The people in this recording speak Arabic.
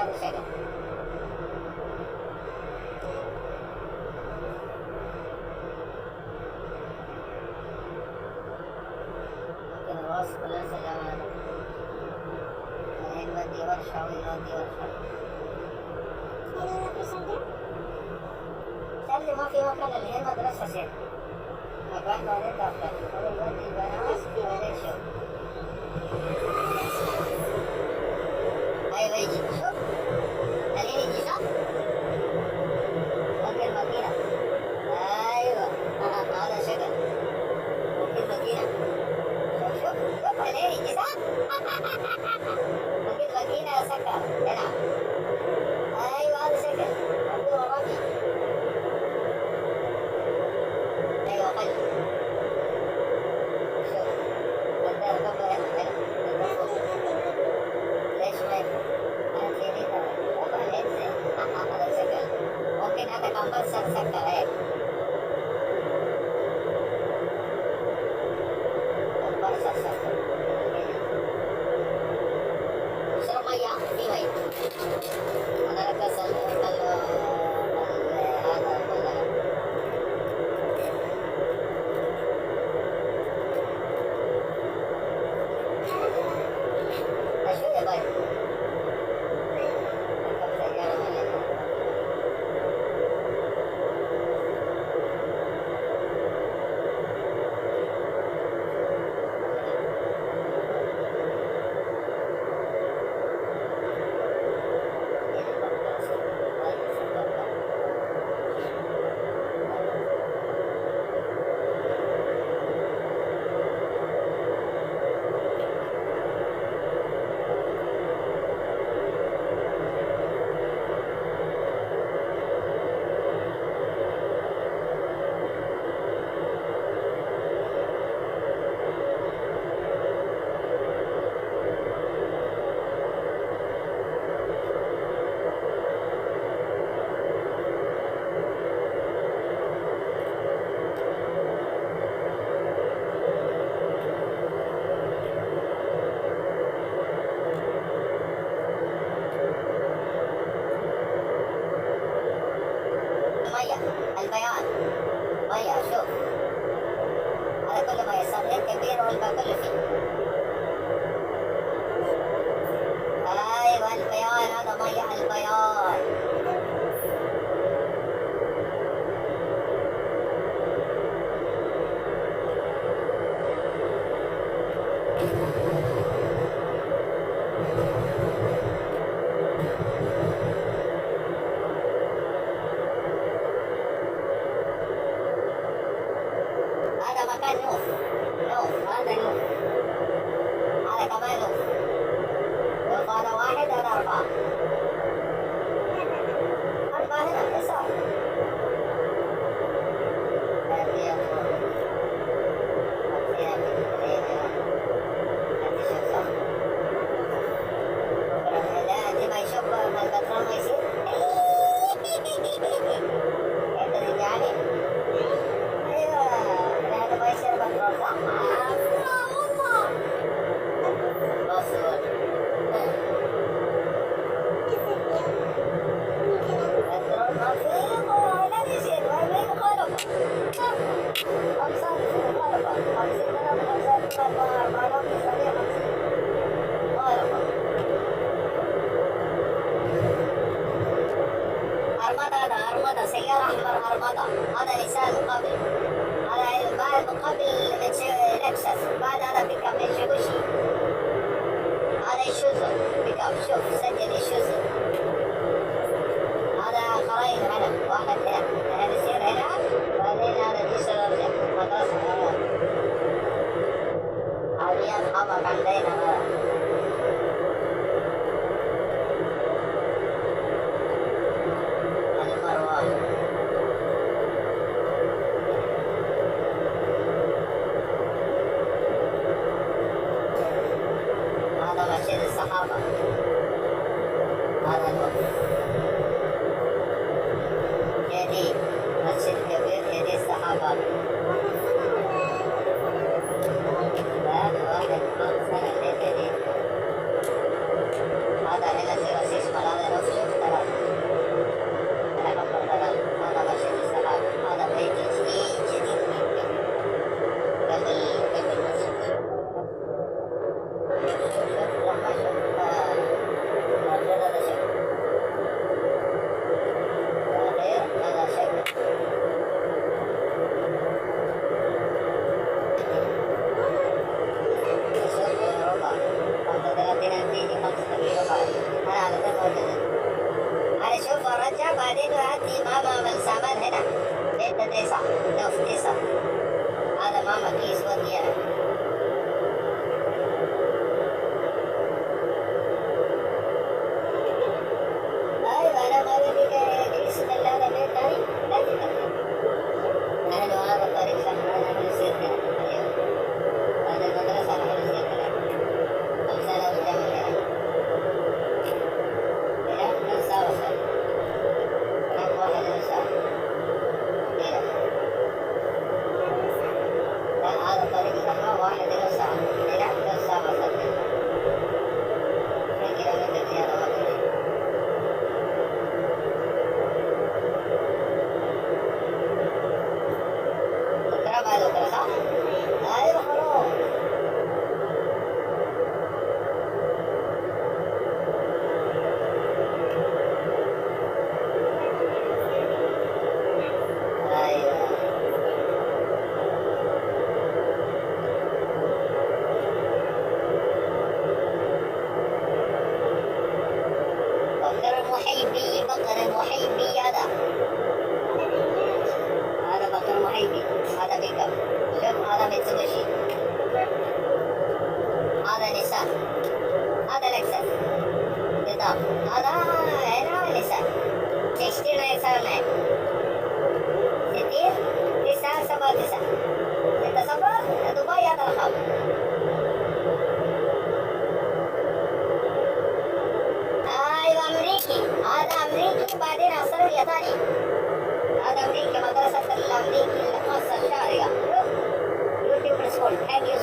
هذا شكل. ممكن الوصف ليس جمالا. الحين بدي ورشة ويودي ورشة. سلي ما في مكان الحين مدرسة سير. مكان بعدين دفتر. أول بدي بناس بعدين شوف. أيوة يجي شوف. الحين يجي صح؟ ممكن ماكينة. أيوة هذا شكل. ممكن ماكينة. شوف الحين يجي صح؟ ممكن ماكينة سكر هنا. أيوة هذا شكل. ممكن ورقي. أيوة خلي. شوف. بدأ الكبر هنا. ليش ما يكون؟ mungkin ada gambar sakit gambar sakit Surabaya ini mana kesal kalau ada bola masuk ya baik. البيان مية شوف هذا كله مية صغير كبير والباقي كله فيه أيوة البيان هذا مية البيان مكان نوف هذا نوف هذا كمان نوف نوف هذا واحد هذا أربعة هنا يسار لا دي ما يشوف ما البطران ما يصير انت يعني ما يصير بطرون صح؟ والله بطرون ما فيه لا يصير ما فيه مخالفة أقصاد في مخالفة 50 من أقصاد المخالفة أرمضة هذا أرمضة سيارة أحمر أرمضة هذا نيسان مقابل هذا بعد مقابل لكسس بعد هذا بيك اب ميتسوبيشي هذا ايشوزو بيك اب شوف سجل ايشوزو هذا خرائط هنا واحد هنا بيصير هنا بعدين هذا دي سبب مدرسة حاليا حبك عندنا هذا مسجد الصحابة هذا الوقت يدي مسجد كبير يدي الصحابة لا واحد 5 سنة يدي هذا هنا سيرسيس هذا هذا هنا نساء 6979 60 979 6 صفر دبي. هذا الرقم. ايوه امريكي. هذا امريكي بعدين استراليا ثاني. هذا امريكي مدرسة الامريكي الخاصة الشارقة. يوتيوب سكول. ثانك يو.